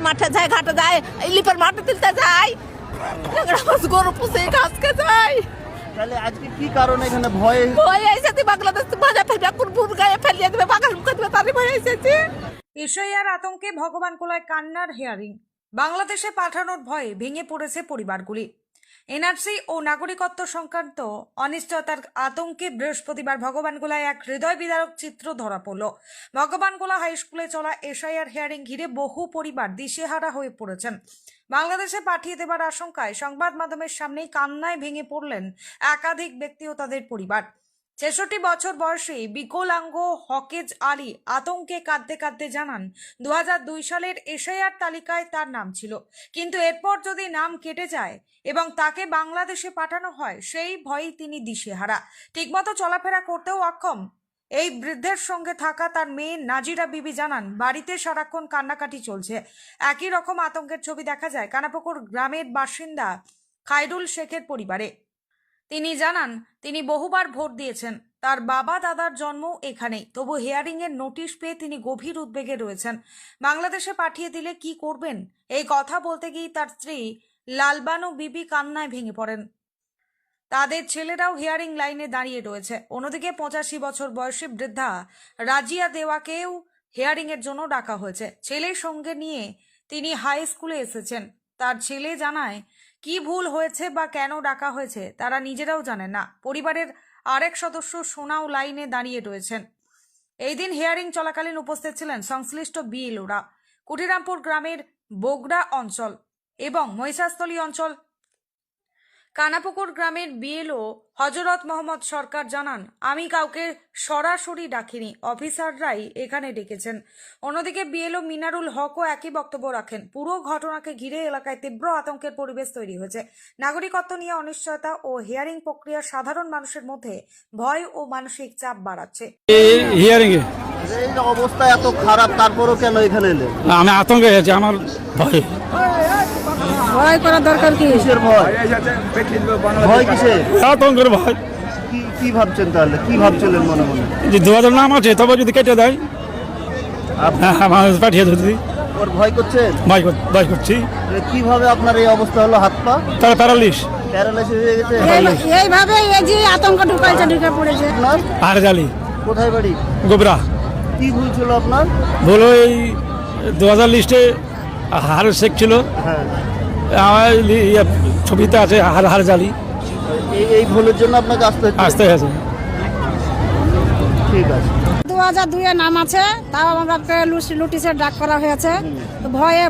মাঠে যায়, ঘাটে যায়, লিপার মাঠে তুলতে যায়, গরু পুষে ঘাস খেতে যায়। তাহলে আজকে কি কারণে এখানে ভয়? ভয় এসেছে বাংলাদেশ ভাজা ফেলবে, কোন ভুল গায়ে ফেলিয়ে দেবে, বাগান মুখে দেবে, তারই ভয় এসেছে। এশিয়ার আতঙ্কে ভগবানগোলায় কান্নার হিয়ারিং। বাংলাদেশে পাঠানোর ভয়ে ভেঙে পড়েছে পরিবারগুলি। এনআরসি ও নাগরিকত্ব সংক্রান্ত অনিশ্চয়তার আতঙ্কে বৃহস্পতিবার ভগবানগোলায় এক হৃদয় বিদারক চিত্র ধরা পড়ল। ভগবানগোলা হাই স্কুলে চলা এশিয়ার হিয়ারিং ঘিরে বহু পরিবার দিশেহারা হয়ে পড়েছেন। বাংলাদেশে পাঠিয়ে দেবার আশঙ্কায় সংবাদ মাধ্যমের সামনেই কান্নায় ভেঙে পড়লেন একাধিক ব্যক্তি ও তাদের পরিবার। ৬৬ বছর বয়সী বিকলাঙ্গ হকেজ আলী আতঙ্কে কাঁদতে কাঁদতে জানান, ২০০২ সালের এশিয়ার তালিকায় তার নাম ছিল, কিন্তু এরপর যদি নাম কেটে যায় এবং তাকে বাংলাদেশে পাঠানো হয় সেই ভয়েই তিনি দিশেহারা, ঠিকমতো চলাফেরা করতেও অক্ষম। এই বৃদ্ধের সঙ্গে থাকা তার মেয়ে নাজিরা বিবি জানান, বাড়িতে সারাক্ষণ কান্নাকাটি চলছে। একই রকম আতঙ্কের ছবি দেখা যায় কানাপুকুর গ্রামের বাসিন্দা খায়রুল শেখের পরিবারে। তিনি জানান, তিনি বহুবার ভোট দিয়েছেন, তার বাবা দাদার জন্ম এখানেই, তবু হিয়ারিং এর নোটিশ পেয়ে তিনি গভীর উদ্বেগে রয়েছেন। বাংলাদেশে পাঠিয়ে দিলে কি করবেন, এই কথা বলতে গিয়ে তার স্ত্রী লালবানু বিবি কান্নায় ভেঙে পড়েন। তাদের ছেলেরাও হিয়ারিং লাইনে দাঁড়িয়ে রয়েছে। অন্যদিকে ৮৫ বছর বয়সী বৃদ্ধা রাজিয়া দেওয়াকেও হিয়ারিং এর জন্য ডাকা হয়েছে। ছেলের সঙ্গে নিয়ে তিনি হাই স্কুলে এসেছেন। তার ছেলে জানায়, কি ভুল হয়েছে বা কেন ডাকা হয়েছে তারা নিজেরাও জানেন না। পরিবারের আরেক সদস্য সোনাও লাইনে দাঁড়িয়ে রয়েছেন। এই দিন হিয়ারিং চলাকালীন উপস্থিত ছিলেন সংশ্লিষ্ট বিএলওরা। কুটিরামপুর গ্রামের বগড়া অঞ্চল এবং মহিষাস্থলী অঞ্চল কানাপুকুর গ্রামের বিএলও হজরত মোহাম্মদ সরকার জানান, আমি কাউকে সরাসরি ডাকিনি, অফিসাররাই এখানে ডেকেছেন। অন্যদিকে বিএলও মিনারুল হকও একই বক্তব্য রাখেন। পুরো ঘটনাকে ঘিরে এলাকায় তীব্র আতঙ্কের পরিবেশ তৈরি হয়েছে। নাগরিকত্ব নিয়ে অনিশ্চয়তা ও হিয়ারিং প্রক্রিয়া সাধারণ মানুষের মধ্যে ভয় ও মানসিক চাপ বাড়াচ্ছে। হিয়ারিং এ এই অবস্থা এত খারাপ, তারপরও কেন এখানে এলেন? আমি আতঙ্কে আছি, আমার ভয়। ভয় করার দরকার কি? কিসের ভয়? ভয় কিসের? আতঙ্কের ভয়। কি ভাবছেন তাহলে? কি ভাবছিলেন মনে মনে? যে ২০০০ নাম আছে, তবে যদি কেটে দেয় পাঠিয়ে দিচ্ছি। ওর ভয় করছেন? ভয় করছি। কিভাবে আপনার এই অবস্থা হলো? হাত পা তারা প্যারালিস হয়ে গেছে? এইভাবে এই যে আতঙ্ক ঢুকে পড়েছে। আপনার আর জালি কোথায় বাড়ি? গোবরা। কি ভুল ছিল আপনার? বলো এই ২০০০ লিস্টে হার শেখ ছিল, হ্যাঁ, আমার ছবিতে আছে হার জালি। এই ভুলের জন্য আপনাকে আসতে হয়েছে। ঠিক আছে। ২০০২ এর নাম আছে, তাও আমাকে লুটিসের ডাক করা হয়েছে। ভয়ে